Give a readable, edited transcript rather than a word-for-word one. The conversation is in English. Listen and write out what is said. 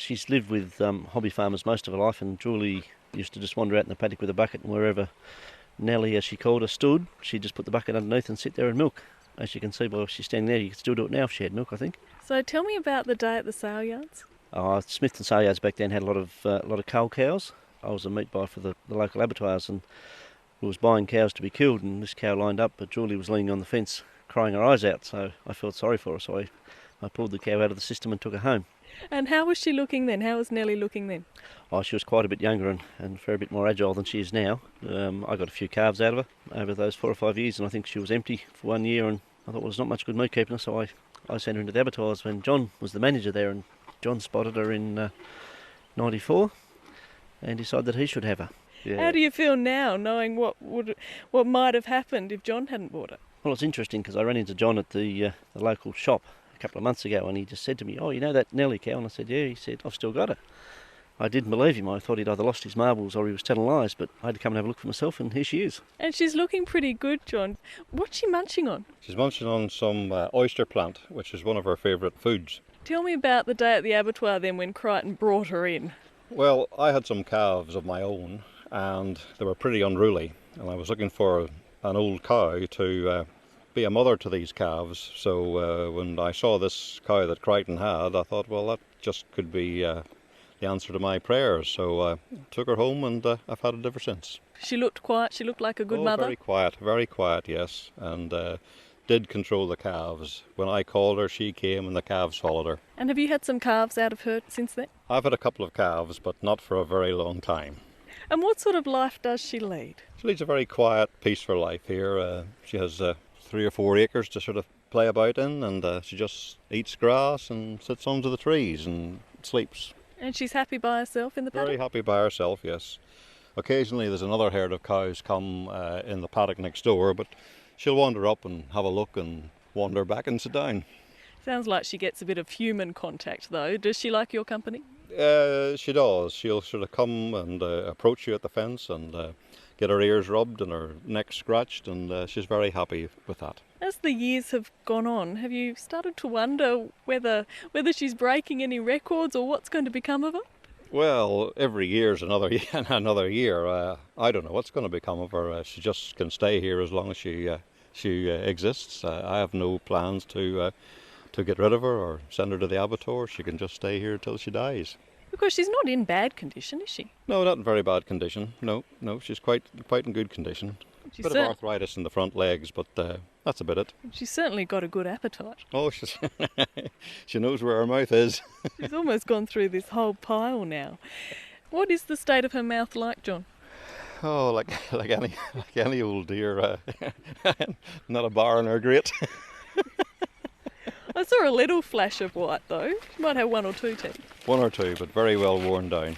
She's lived with hobby farmers most of her life, and Julie used to just wander out in the paddock with a bucket, and wherever Nellie, as she called her, stood, she'd just put the bucket underneath and sit there and milk. As you can see by she's standing there, you could still do it now if she had milk, I think. So tell me about the day at the sale yards. Smith and sale yards back then had a lot of cull cows. I was a meat buyer for the local abattoirs, and we was buying cows to be killed, and this cow lined up, but Julie was leaning on the fence crying her eyes out, so I felt sorry for her, so I pulled the cow out of the system and took her home. And how was she looking then? How was Nellie looking then? Oh, she was quite a bit younger and a fair bit more agile than she is now. I got a few calves out of her over those 4 or 5 years, and I think she was empty for 1 year, and I thought, well, there's not much good meat keeping her, so I sent her into the abattoirs when John was the manager there, and John spotted her in 94 and decided that he should have her. Yeah. How do you feel now, knowing what might have happened if John hadn't bought it? Well, it's interesting because I ran into John at the local shop a couple of months ago, and he just said to me, "Oh, you know that Nellie cow?" And I said, "Yeah." He said, "I've still got her." I didn't believe him. I thought he'd either lost his marbles or he was telling lies, but I had to come and have a look for myself, and here she is. And she's looking pretty good, John. What's she munching on? She's munching on some oyster plant, which is one of her favourite foods. Tell me about the day at the abattoir then when Crichton brought her in. Well, I had some calves of my own, and they were pretty unruly, and I was looking for an old cow to be a mother to these calves. So when I saw this cow that Crichton had, I thought, well, that just could be the answer to my prayers. So I took her home, and I've had it ever since. She looked quiet. She looked like a good mother. Very quiet, yes, and did control the calves. When I called her, she came, and the calves followed her. And have you had some calves out of her since then? I've had a couple of calves, but not for a very long time. And what sort of life does she lead? She leads a very quiet, peaceful life here. She has 3 or 4 acres to sort of play about in, and she just eats grass and sits under the trees and sleeps. And she's happy by herself in the paddock? Very happy by herself, yes. Occasionally there's another herd of cows come in the paddock next door, but she'll wander up and have a look and wander back and sit down. Sounds like she gets a bit of human contact though. Does she like your company? She does. She'll sort of come and approach you at the fence and get her ears rubbed and her neck scratched, and she's very happy with that. As the years have gone on, have you started to wonder whether she's breaking any records or what's going to become of her? Well, every year's another year. I don't know what's going to become of her. She just can stay here as long as she exists. I have no plans to get rid of her or send her to the abattoir. She can just stay here till she dies. Because she's not in bad condition, is she? No, not in very bad condition. No, she's quite in good condition. A bit of arthritis in the front legs, but that's about it. She's certainly got a good appetite. Oh, she knows where her mouth is. She's almost gone through this whole pile now. What is the state of her mouth like, John? Oh, like any old deer. Not a bar in her grate. I saw a little flash of white though. She might have 1 or 2 teeth. 1 or 2, but very well worn down.